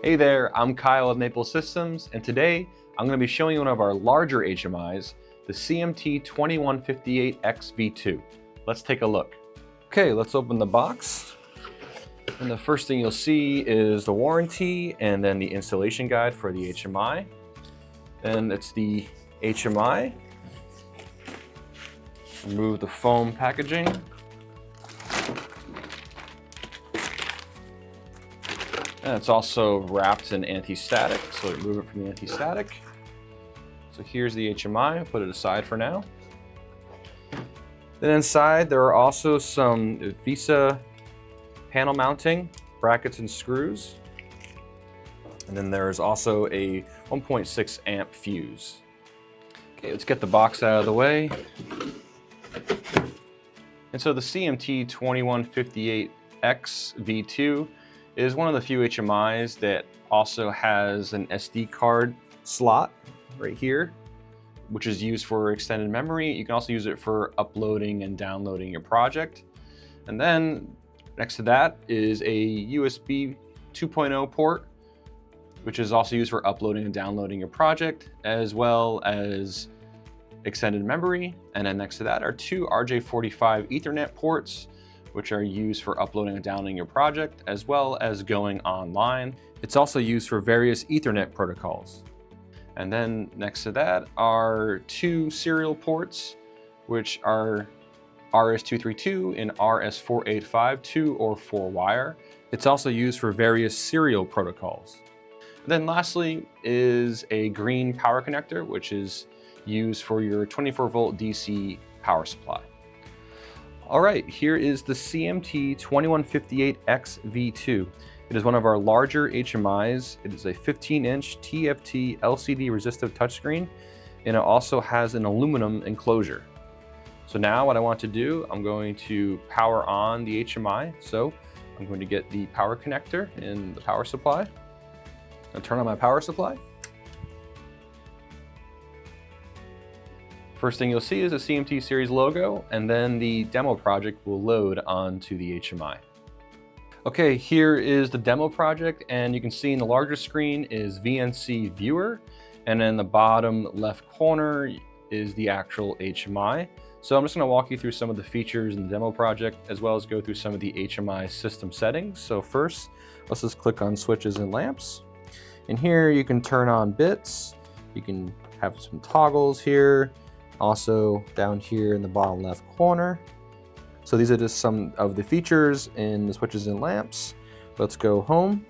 Hey there, I'm Kyle of Maple Systems, and today I'm going to be showing you one of our larger HMIs, the cMT2158Xv2. Let's take a look. Okay, let's open the box. And the first thing you'll see is the warranty and then the installation guide for the HMI. And it's the HMI. Remove the foam packaging. And it's also wrapped in anti-static, so remove it from the anti-static. So here's the HMI, I'll put it aside for now. Then inside there are also some Visa panel mounting brackets and screws. And then there's also a 1.6 amp fuse. Okay, let's get the box out of the way. And so the cMT2158Xv2 is one of the few HMIs that also has an SD card slot right here, which is used for extended memory. You can also use it for uploading and downloading your project. And then next to that is a USB 2.0 port, which is also used for uploading and downloading your project, as well as extended memory. And then next to that are two RJ45 Ethernet ports, which are used for uploading and downloading your project, as well as going online. It's also used for various Ethernet protocols. And then next to that are two serial ports, which are RS232 and RS485, 2 or 4 wire. It's also used for various serial protocols. And then lastly is a green power connector, which is used for your 24-volt DC power supply. All right, here is the cMT2158Xv2. It is one of our larger HMIs. It is a 15-inch TFT LCD resistive touchscreen, and it also has an aluminum enclosure. So now what I want to do, I'm going to power on the HMI. So I'm going to get the power connector and the power supply. I'll turn on my power supply. First thing you'll see is the cMT series logo, and then the demo project will load onto the HMI. Okay, here is the demo project, and you can see in the larger screen is VNC Viewer, and in the bottom left corner is the actual HMI. So I'm just going to walk you through some of the features in the demo project, as well as go through some of the HMI system settings. So first, let's just click on switches and lamps. And here you can turn on bits, you can have some toggles here. Also down here in the bottom left corner. So these are just some of the features in the switches and lamps. Let's go home.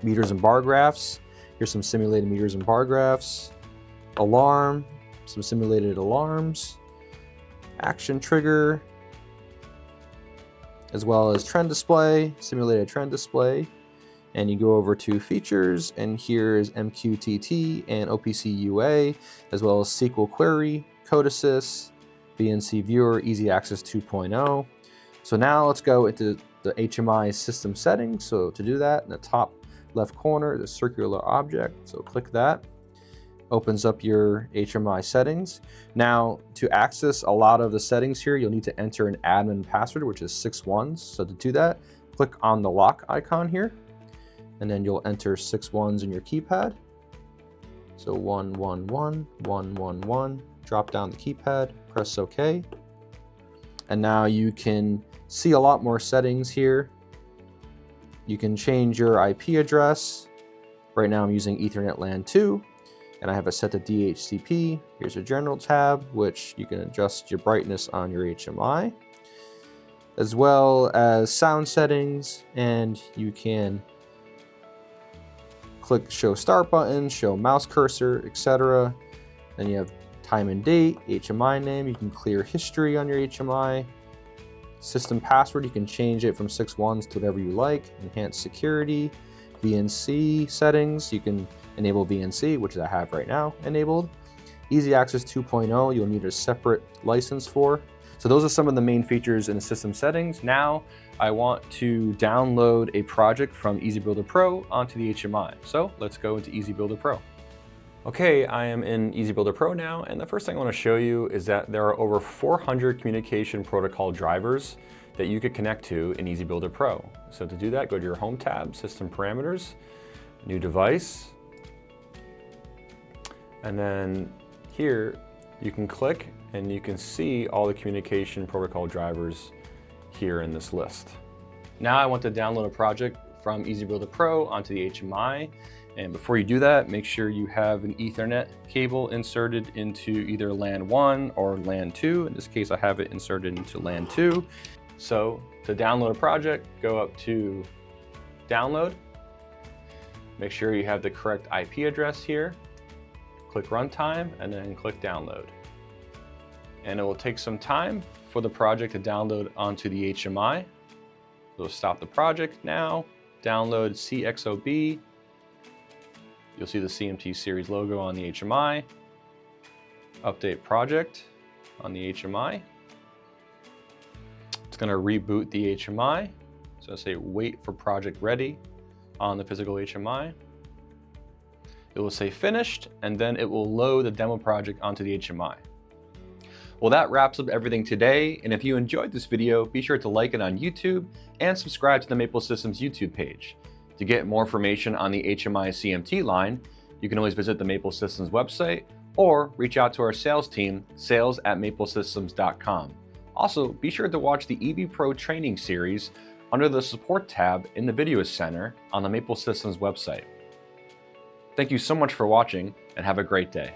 Meters and bar graphs. Here's some simulated meters and bar graphs. Alarm, some simulated alarms. Action trigger, as well as trend display, simulated trend display. And you go over to features, and here is MQTT and OPC UA, as well as SQL query, code assist, VNC viewer, easy access 2.0. So now let's go into the HMI system settings. So to do that, in the top left corner, the circular object. So click that, opens up your HMI settings. Now to access a lot of the settings here, you'll need to enter an admin password, which is 6 ones. So to do that, click on the lock icon here, and then you'll enter 6 ones in your keypad. So 1, 1, 1, 1, 1, 1, drop down the keypad, press OK. And now you can see a lot more settings here. You can change your IP address. Right now I'm using Ethernet LAN 2, and I have it set to DHCP. Here's a general tab, which you can adjust your brightness on your HMI, as well as sound settings, and you can click show start button, show mouse cursor, etc. Then you have time and date, HMI name, you can clear history on your HMI. System password, you can change it from 6 ones to whatever you like. Enhanced security, VNC settings, you can enable VNC, which I have right now enabled. Easy access 2.0, you'll need a separate license for. So those are some of the main features in the system settings. Now I want to download a project from EBPro onto the HMI. So let's go into EBPro. Okay, I am in EBPro now, and the first thing I want to show you is that there are over 400 communication protocol drivers that you could connect to in EBPro. So to do that, go to your Home tab, System Parameters, New Device, and then here you can click and you can see all the communication protocol drivers here in this list. Now I want to download a project from EBPro onto the HMI. And before you do that, make sure you have an Ethernet cable inserted into either LAN 1 or LAN 2. In this case, I have it inserted into LAN 2. So to download a project, go up to Download. Make sure you have the correct IP address here. Click Runtime and then click Download. And it will take some time for the project to download onto the HMI. So stop the project now, download CXOB. You'll see the cMT series logo on the HMI. Update project on the HMI. It's going to reboot the HMI. So say wait for project ready on the physical HMI. It will say finished, and then it will load the demo project onto the HMI. Well, that wraps up everything today. And if you enjoyed this video, be sure to like it on YouTube and subscribe to the Maple Systems YouTube page. To get more information on the HMI cMT line, you can always visit the Maple Systems website or reach out to our sales team, sales@maplesystems.com. Also, be sure to watch the EBPro training series under the Support tab in the Video Center on the Maple Systems website. Thank you so much for watching and have a great day.